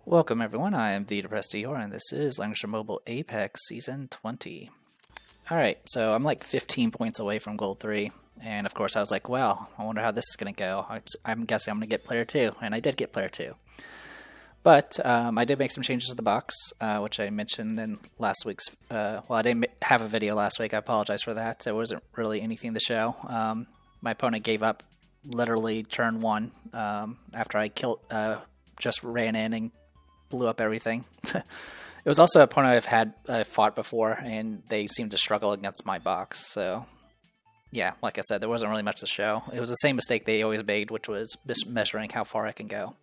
Welcome everyone, I am the Depressed Eeyore, and this is Langrisser Mobile Apex Season 20. Alright, so I'm like 15 points away from Gold 3, and of course I was like, well, I wonder how this is going to go. I'm guessing I'm going to get Player 2, and I did get Player 2. But I did make some changes to the box, which I mentioned in last week's, well, I didn't have a video last week, I apologize for that. There wasn't really anything to show. My opponent gave up literally turn 1 after I just ran in and blew up everything. It was also an opponent I've fought before, and they seemed to struggle against my box. So, yeah, like I said, there wasn't really much to show. It was the same mistake they always made, which was measuring how far I can go.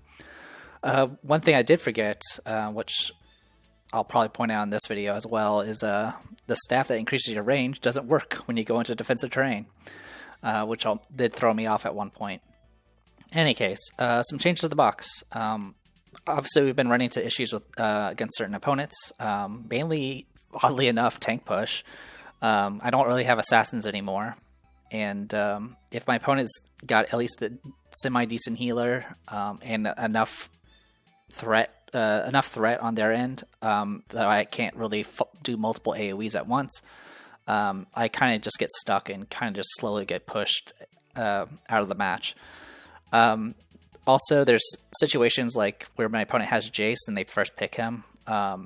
One thing I did forget, which I'll probably point out in this video as well, is the staff that increases your range doesn't work when you go into defensive terrain, which did throw me off at one point. In any case, some changes to the box. Obviously, we've been running into issues with against certain opponents, mainly, oddly enough, tank push. I don't really have assassins anymore, and if my opponent's got at least a semi-decent healer and enough threat on their end that I can't really do multiple AoEs at once, I kind of just get stuck and kind of just slowly get pushed out of the match. Also, there's situations like where my opponent has Jace and they first pick him. I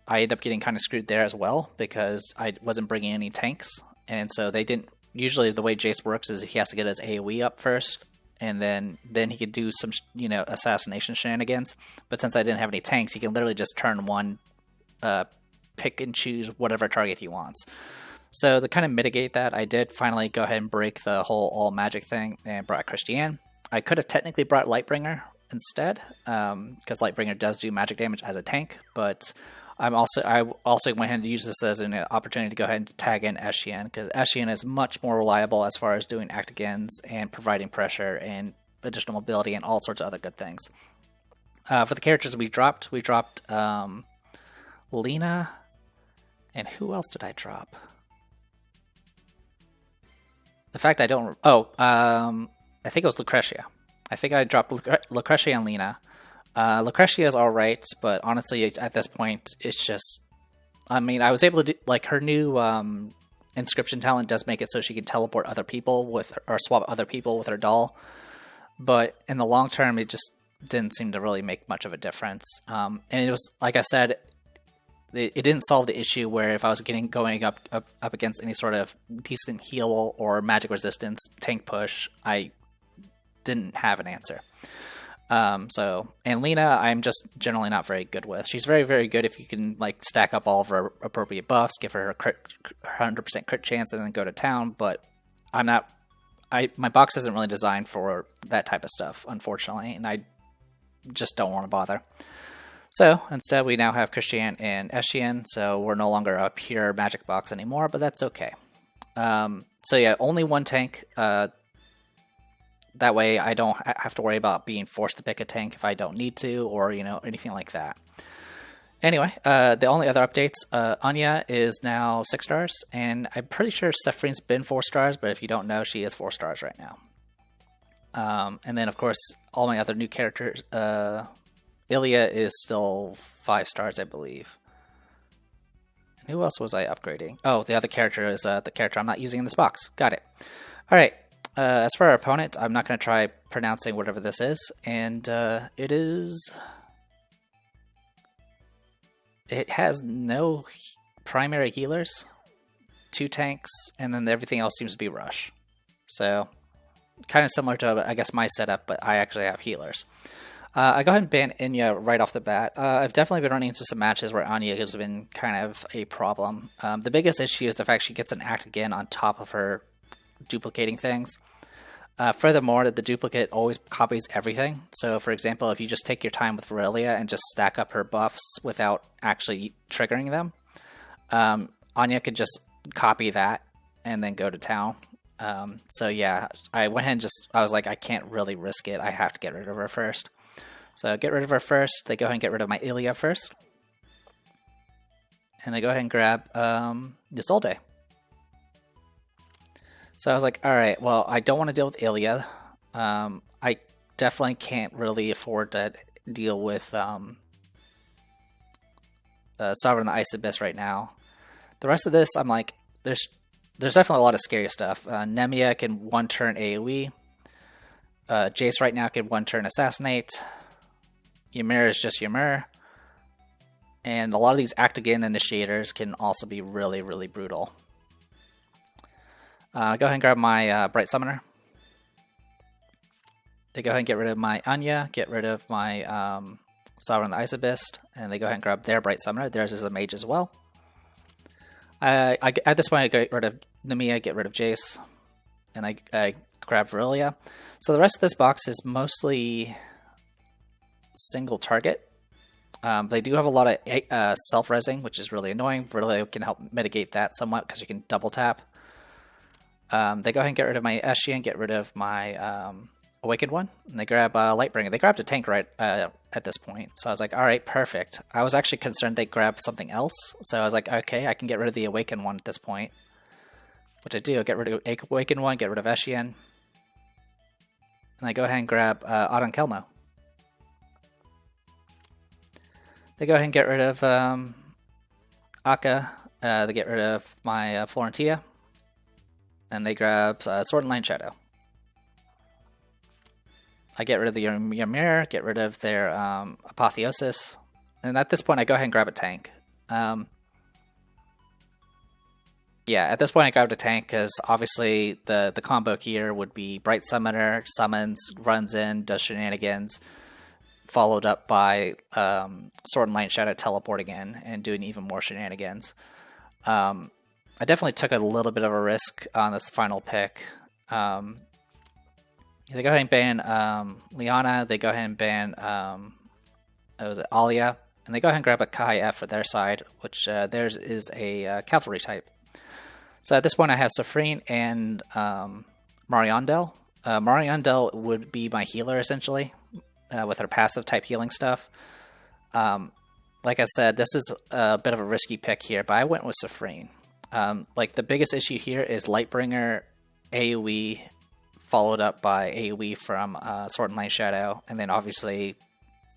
end up getting kind of screwed there as well because I wasn't bringing any tanks. And so they didn't... Usually the way Jace works is he has to get his AoE up first, and then he could do some, assassination shenanigans. But since I didn't have any tanks, he can literally just turn 1, pick and choose whatever target he wants. So to kind of mitigate that, I did finally go ahead and break the whole all magic thing and brought Christiane. I could have technically brought Lightbringer instead, because Lightbringer does do magic damage as a tank, but I also went ahead and used this as an opportunity to go ahead and tag in S20, because S20 is much more reliable as far as doing act-agains and providing pressure and additional mobility and all sorts of other good things. For the characters we dropped Lena, and who else did I drop? The fact I don't... I think it was Lucretia. I think I dropped Lucretia and Lena. Lucretia is alright, but honestly, at this point, it's just... I mean, I was able to do... Like, her new inscription talent does make it so she can teleport other people or swap other people with her doll. But in the long term, it just didn't seem to really make much of a difference. And it was, like I said, it didn't solve the issue where if I was going up against any sort of decent heal or magic resistance tank push, I didn't have an answer. And Lena, I'm just generally not very good with. She's very, very good if you can stack up all of her appropriate buffs, give her her 100% crit chance, and then go to town. But I'm not. My box isn't really designed for that type of stuff, unfortunately, and I just don't want to bother. So instead, we now have Christiane and S20, so we're no longer a pure magic box anymore, but that's okay. So yeah, only one tank. That way I don't have to worry about being forced to pick a tank if I don't need to, or anything like that. Anyway, the only other updates, Anya is now 6 stars, and I'm pretty sure Sephirin's been 4 stars, but if you don't know, she is 4 stars right now. And then, of course, all my other new characters, Ilya is still 5 stars, I believe. And who else was I upgrading? Oh, the other character is the character I'm not using in this box. Got it. All right. As for our opponent, I'm not going to try pronouncing whatever this is, and it has no primary healers, 2 tanks, and then everything else seems to be rush. So, kind of similar to, I guess, my setup, but I actually have healers. I go ahead and ban Anya right off the bat. I've definitely been running into some matches where Anya has been kind of a problem. The biggest issue is the fact she gets an act again on top of her duplicating things. Furthermore, the duplicate always copies everything. So, for example, if you just take your time with Aurelia and just stack up her buffs without actually triggering them, Anya could just copy that and then go to town. So yeah, I went ahead and I was like, I can't really risk it. I have to get rid of her first. So get rid of her first. They go ahead and get rid of my Ilya first. And they go ahead and grab Isolde. So I was like, alright, well, I don't want to deal with Ilya. I definitely can't really afford to deal with Sovereign the Ice Abyss right now. The rest of this, I'm like, there's definitely a lot of scary stuff. Nemia can 1-turn AoE. Jace right now can 1-turn Assassinate. Ymir is just Ymir. And a lot of these Act Again initiators can also be really, really brutal. Go ahead and grab my Bright Summoner. They go ahead and get rid of my Anya, get rid of my Sovereign the Ice Abyss, and they go ahead and grab their Bright Summoner. Theirs is a mage as well. At this point, I get rid of Nemia, get rid of Jace, and I grab Verilia. So the rest of this box is mostly single target. They do have a lot of self-resing, which is really annoying. Verilia can help mitigate that somewhat because you can double tap. They go ahead and get rid of my Eshian, get rid of my Awakened one, and they grab Lightbringer. They grabbed a tank right at this point, so I was like, all right, perfect. I was actually concerned they grabbed something else, so I was like, okay, I can get rid of the Awakened one at this point, which I do. I get rid of Awakened one, get rid of Eshian, and I go ahead and grab Audun Kelmo. They go ahead and get rid of Akka. They get rid of my Florentia, and they grab Sword and Line Shadow. I get rid of the Ymir, get rid of their Apotheosis, and at this point I go ahead and grab a tank. Yeah, at this point I grabbed a tank because obviously the combo here would be Bright Summoner, summons, runs in, does shenanigans, followed up by Sword and Light Shadow teleporting in and doing even more shenanigans. I definitely took a little bit of a risk on this final pick. They go ahead and ban Liana, they go ahead and ban Alia, and they go ahead and grab a Kai F for their side, which theirs is a cavalry type. So at this point I have Safrine and Mariandel. Mariandel would be my healer essentially, with her passive type healing stuff. Like I said, this is a bit of a risky pick here, but I went with Safrine. Like the biggest issue here is Lightbringer AoE followed up by AoE from Sword and Light Shadow, and then obviously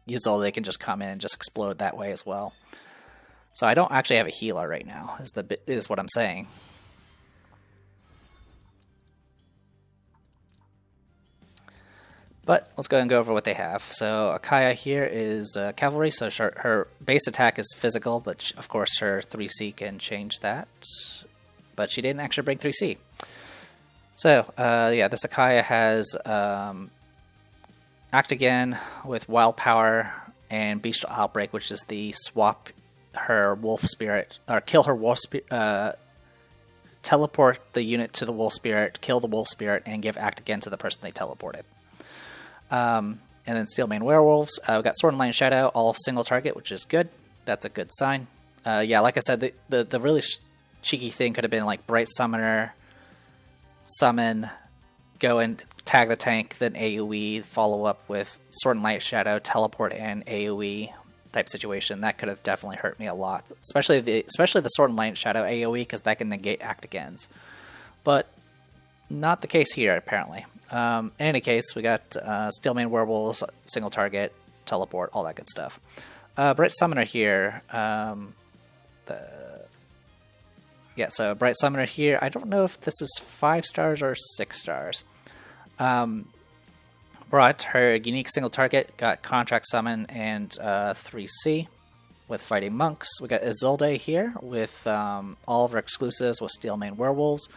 Yuzol can just come in and just explode that way as well. So I don't actually have a healer right now, is what I'm saying. But let's go ahead and go over what they have. So Akaya here is cavalry, so her base attack is physical, but of course her 3C can change that. But she didn't actually bring 3C. So, yeah, this Akaya has Act Again with Wild Power and Bestial Outbreak, which is the swap her Wolf Spirit, or kill her Wolf Spirit, teleport the unit to the Wolf Spirit, kill the Wolf Spirit, and give Act Again to the person they teleported. And then Steelmane Werewolves. We've got Sword and Light Shadow, all single target, which is good. That's a good sign. Yeah, like I said, the really cheeky thing could have been like Bright Summoner, summon, go and tag the tank, then AoE, follow up with Sword and Light Shadow, teleport and AoE type situation. That could have definitely hurt me a lot, especially the Sword and Light Shadow AoE, because that can negate Act Agains. But not the case here, apparently. In any case, we got Steelmane Werewolves, single target, teleport, all that good stuff. Bright Summoner here. Yeah, so Bright Summoner here. I don't know if this is 5 stars or 6 stars. Brought her unique single target, got Contract Summon and 3C with Fighting Monks. We got Isolde here with all of her exclusives with Steelmane Werewolves.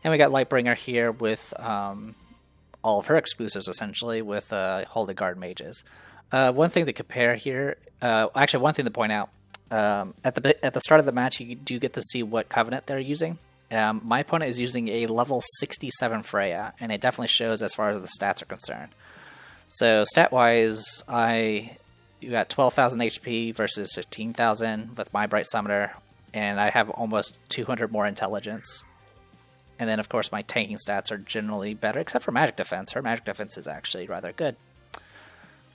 And we got Lightbringer here with all of her exclusives, essentially, with Holy Guard Mages. One thing to compare here, actually one thing to point out, at the start of the match, you do get to see what Covenant they're using. My opponent is using a level 67 Freya, and it definitely shows as far as the stats are concerned. So stat-wise, you got 12,000 HP versus 15,000 with my Bright Summoner, and I have almost 200 more intelligence. And then, of course, my tanking stats are generally better, except for magic defense. Her magic defense is actually rather good.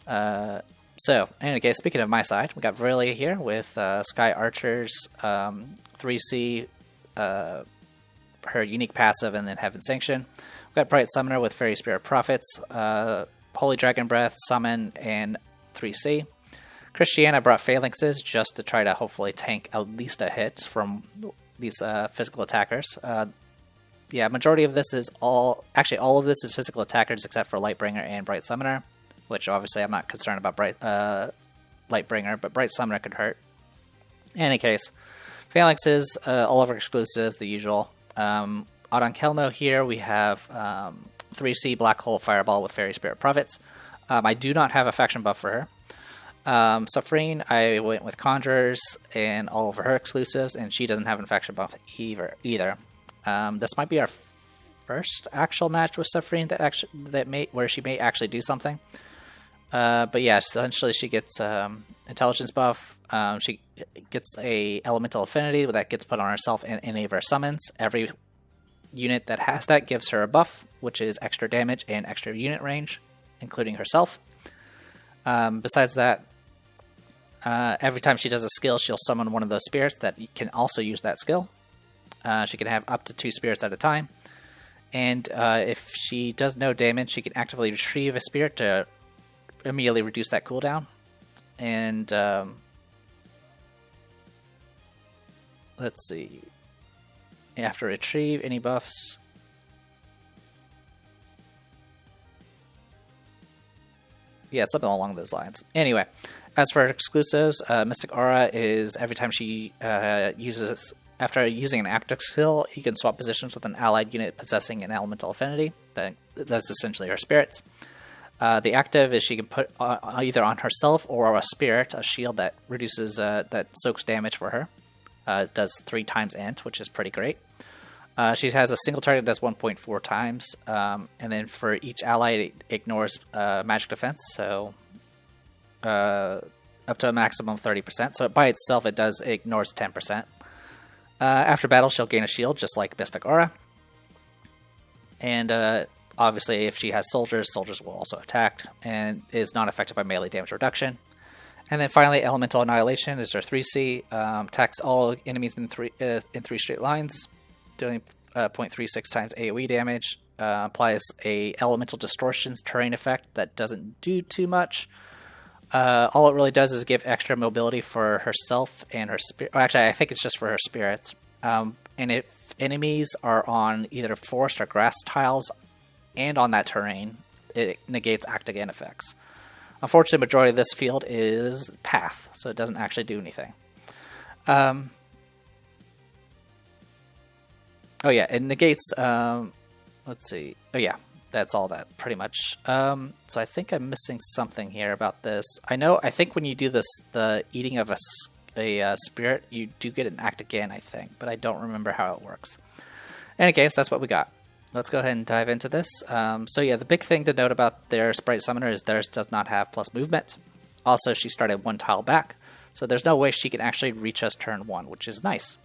So, in any case, speaking of my side, we got Verilia here with Sky Archers, 3C, her unique passive, and then Heaven Sanction. We got Bright Summoner with Fairy Spirit Prophets, Holy Dragon Breath, Summon, and 3C. Christiana brought Phalanxes just to try to hopefully tank at least a hit from these physical attackers. Yeah, majority of this is actually all of this is physical attackers except for Lightbringer and Bright Summoner, which obviously I'm not concerned about Lightbringer, but Bright Summoner could hurt. In any case, Phalanxes, all of our exclusives, the usual. On Kelmo here, we have 3C Black Hole Fireball with Fairy Spirit Prophets. I do not have a faction buff for her. Safrine, I went with Conjurers and all of her exclusives, and she doesn't have a faction buff either. This might be our first actual match with Safrine where she may actually do something. But yeah, essentially she gets intelligence buff. She gets a elemental affinity that gets put on herself and any of her summons. Every unit that has that gives her a buff, which is extra damage and extra unit range, including herself. Besides that, every time she does a skill, she'll summon one of those spirits that can also use that skill. She can have up to 2 spirits at a time. And if she does no damage, she can actively retrieve a spirit to immediately reduce that cooldown. And let's see. After retrieve, any buffs? Yeah, something along those lines. Anyway, as for exclusives, Mystic Aura is every time she uses... After using an active skill, you can swap positions with an allied unit possessing an elemental affinity. That's essentially her spirits. The active is she can put either on herself or a spirit, a shield that reduces that soaks damage for her. It does 3 times int, which is pretty great. She has a single target that does 1.4 times, and then for each ally it ignores magic defense, so up to a maximum of 30%. So by itself it ignores 10%. After battle, she'll gain a shield, just like Mystic Aura. And obviously, if she has soldiers, soldiers will also attack, and is not affected by melee damage reduction. And then finally, Elemental Annihilation is her 3C. Attacks all enemies in 3 straight lines, doing 0.36 times AoE damage. Applies a Elemental Distortions terrain effect that doesn't do too much. All it really does is give extra mobility for herself and her spirit. Actually, I think it's just for her spirits. And if enemies are on either forest or grass tiles and on that terrain, it negates act again effects. Unfortunately, the majority of this field is path, so it doesn't actually do anything. Oh yeah, it negates... let's see. Oh yeah. That's all that, pretty much. So I think I'm missing something here about this. I think when you do this, the eating of a spirit, you do get an act again, I think. But I don't remember how it works. In any case, that's what we got. Let's go ahead and dive into this. So yeah, the big thing to note about their Sprite Summoner is theirs does not have plus movement. Also, she started 1 tile back. So there's no way she can actually reach us turn 1, which is nice.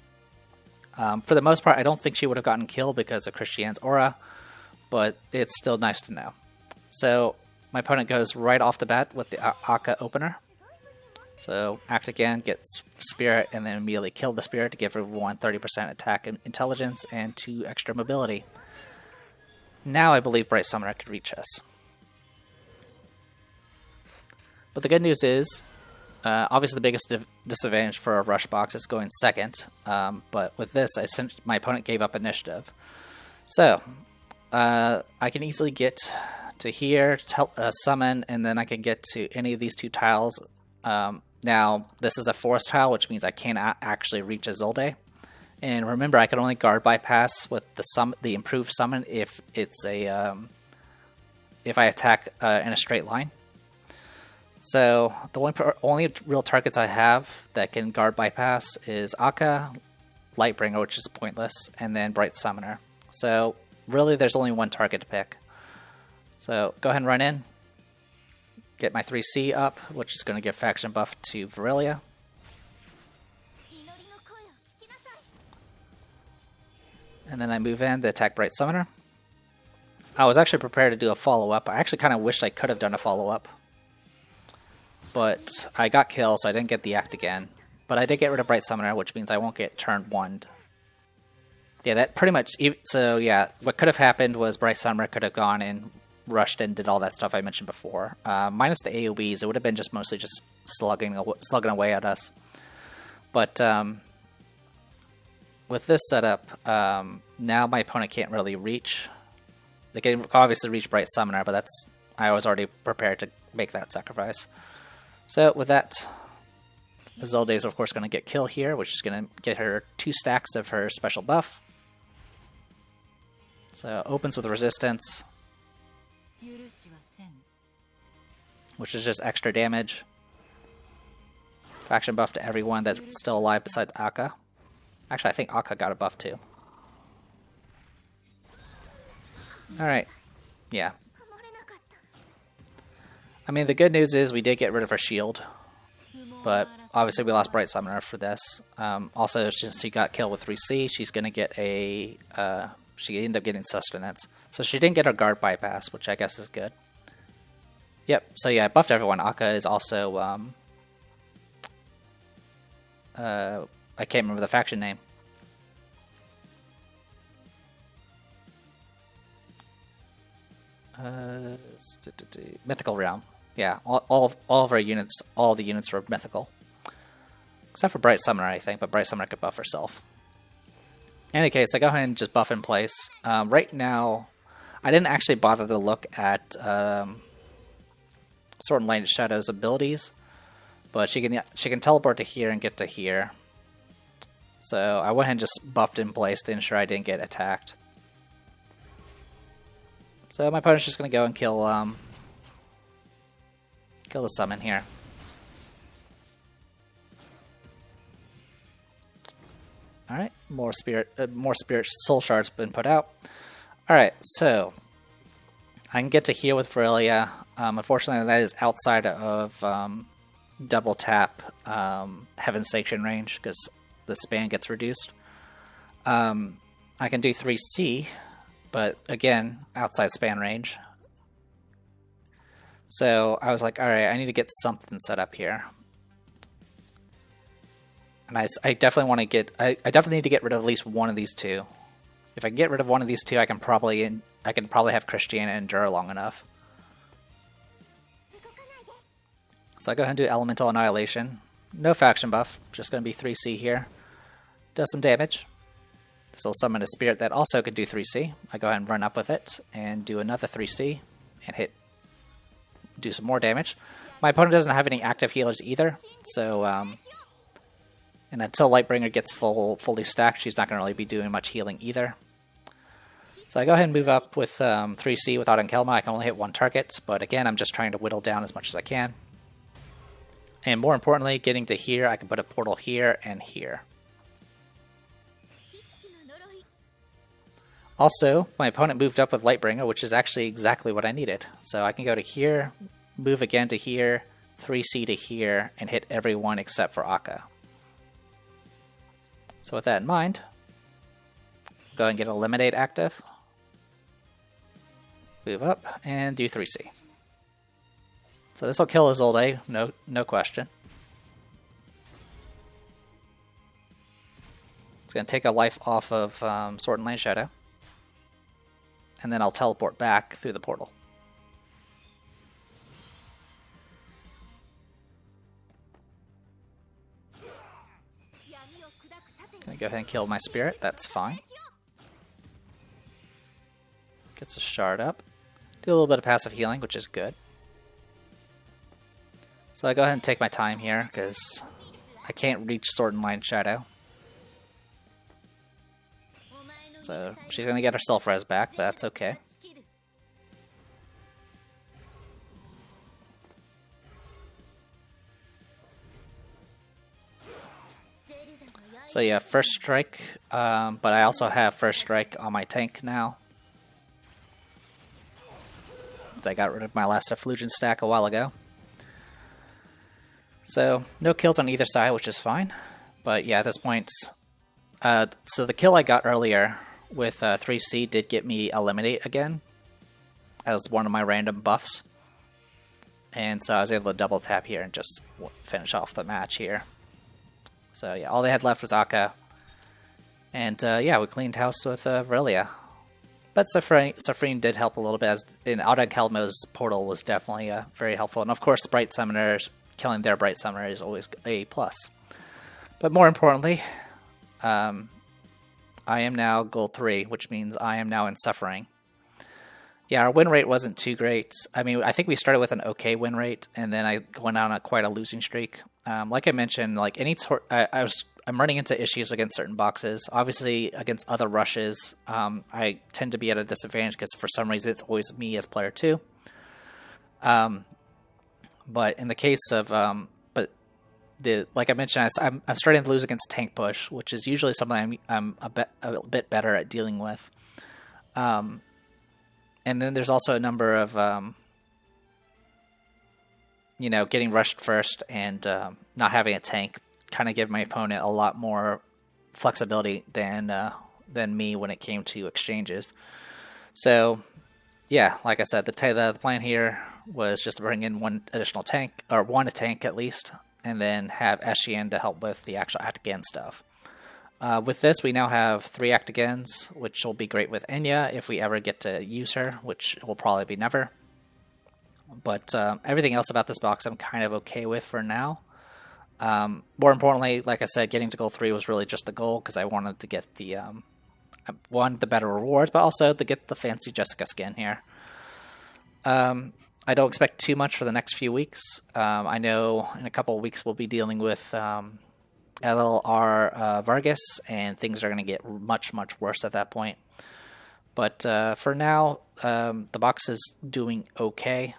For the most part, I don't think she would have gotten killed because of Christiane's aura. But it's still nice to know. So my opponent goes right off the bat with the Akka opener. So act again, gets spirit, and then immediately kill the spirit to give everyone 30% attack and intelligence and 2 extra mobility. Now I believe Bright Summoner could reach us. But the good news is, obviously the biggest disadvantage for a rush box is going second. But with this, my opponent gave up initiative. So... I can easily get to here, summon, and then I can get to any of these 2 tiles. Now, this is a forest tile, which means I can't actually reach Azulde. And remember, I can only guard bypass with the improved summon if it's if I attack in a straight line. So the only real targets I have that can guard bypass is Akka, Lightbringer, which is pointless, and then Bright Summoner. So really, there's only 1 target to pick. So go ahead and run in. Get my 3C up, which is going to give faction buff to Virelia. And then I move in to attack Bright Summoner. I was actually prepared to do a follow-up. I actually kind of wished I could have done a follow-up. But I got killed, so I didn't get the act again. But I did get rid of Bright Summoner, which means I won't get turn 1'd. Yeah, that pretty much... So, yeah, what could have happened was Bright Summoner could have gone in rushed and did all that stuff I mentioned before. Minus the AoEs, it would have been just mostly just slugging away at us. But with this setup, now my opponent can't really reach. They can obviously reach Bright Summoner, but I was already prepared to make that sacrifice. So with that, Isolde is of course going to get kill here, which is going to get her 2 stacks of her special buff. So opens with resistance, which is just extra damage. Faction buff to everyone that's still alive besides Akka. Actually, I think Akka got a buff too. Alright, yeah. I mean, the good news is we did get rid of her shield, but obviously we lost Bright Summoner for this. Also, since she got killed with 3C, she's going to get a... she ended up getting Sustenance. So she didn't get her guard bypass, which I guess is good. Yep, so yeah, I buffed everyone. Akka is also... I can't remember the faction name. Mythical Realm. Yeah, all of our units, all the units were mythical. Except for Bright Summoner, I think, but Bright Summoner could buff herself. In any case, I go ahead and just buff in place. Right now, I didn't actually bother to look at Sword and Light and Shadow's abilities, but she can teleport to here and get to here. So I went ahead and just buffed in place to ensure I didn't get attacked. So my opponent's just going to go and kill the summon here. All right, more spirit soul shards been put out. All right, so I can get to here with Virelia. Unfortunately, that is outside of double tap Heaven Sanction range because the span gets reduced. I can do 3C, but again, outside span range. So I was like, all right, I need to get something set up here. And I definitely want to get, I definitely need to get rid of at least one of these two. If I can get rid of one of these two, I can probably have Christiana endure long enough. So I go ahead and do Elemental Annihilation. No faction buff, just going to be 3C here. Does some damage. This will summon a spirit that also could do 3C. I go ahead and run up with it and do another 3C and do some more damage. My opponent doesn't have any active healers either, so and until Lightbringer gets fully stacked, she's not going to really be doing much healing either. So I go ahead and move up with 3C without Ankelma. I can only hit one target, but again, I'm just trying to whittle down as much as I can. And more importantly, getting to here, I can put a portal here and here. Also, my opponent moved up with Lightbringer, which is actually exactly what I needed. So I can go to here, move again to here, 3C to here, and hit everyone except for Akka. So with that in mind, go ahead and get Eliminate active. Move up and do 3C. So this will kill Isolde, no question. It's going to take a life off of Sword and Light Shadow. And then I'll teleport back through the portal. Gonna go ahead and kill my spirit, that's fine. Gets a shard up. Do a little bit of passive healing, which is good. So I go ahead and take my time here, because I can't reach Sword and Light Shadow. So she's going to get her self-res back, but that's okay. So yeah, first strike, but I also have first strike on my tank now. I got rid of my last Efflusion stack a while ago. So no kills on either side, which is fine. But yeah, at this point, so the kill I got earlier with 3C did get me Eliminate again as one of my random buffs. And so I was able to double tap here and just finish off the match here. So yeah, all they had left was Akka. And yeah, we cleaned house with Virelia. But Suffering did help a little bit, as in Auden Kelmo's portal was definitely very helpful. And of course, the Bright Summoners, killing their Bright Summoner is always a plus. But more importantly, I am now gold 3, which means I am now in Suffering. Yeah, our win rate wasn't too great. I mean, I think we started with an okay win rate, and then I went on quite a losing streak. Like I mentioned, like I'm running into issues against certain boxes. Obviously, against other rushes, I tend to be at a disadvantage because for some reason it's always me as player 2. But in the case of, like I mentioned, I'm starting to lose against tank push, which is usually something I'm a bit better at dealing with. And then there's also a number of, getting rushed first and not having a tank kind of give my opponent a lot more flexibility than me when it came to exchanges. So, yeah, like I said, the plan here was just to bring in one additional tank, or one tank at least, and then have Eshian to help with the actual act again stuff. With this, we now have 3 act agains, which will be great with Enya if we ever get to use her, which will probably be never. But everything else about this box I'm kind of okay with for now. More importantly, like I said, getting to gold 3 was really just the goal, because I wanted to get the better rewards, but also to get the fancy Jessica skin here. I don't expect too much for the next few weeks. I know in a couple of weeks we'll be dealing with LLR Vargas, and things are going to get much, much worse at that point. But for now, the box is doing okay.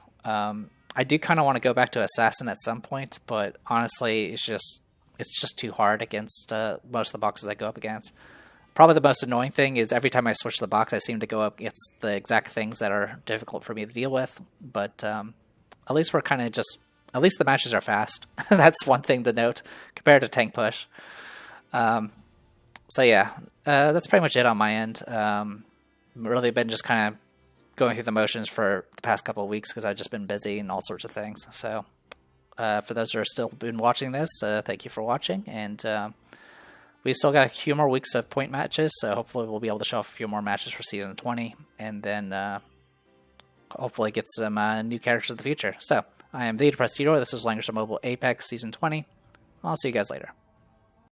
I do kind of want to go back to Assassin at some point, but honestly, it's just too hard against most of the boxes I go up against. Probably the most annoying thing is every time I switch the box, I seem to go up against the exact things that are difficult for me to deal with. But at least we're kind of at least the matches are fast. That's one thing to note compared to tank push. So yeah, that's pretty much it on my end. Really been just kind of going through the motions for the past couple of weeks because I've just been busy and all sorts of things. So for those who are still been watching this, thank you for watching. And we still got a few more weeks of point matches, so hopefully we'll be able to show off a few more matches for Season 20. And then hopefully get some new characters in the future. So I am the Depressed Hero. This is Langrisser Mobile Apex Season 20. I'll see you guys later.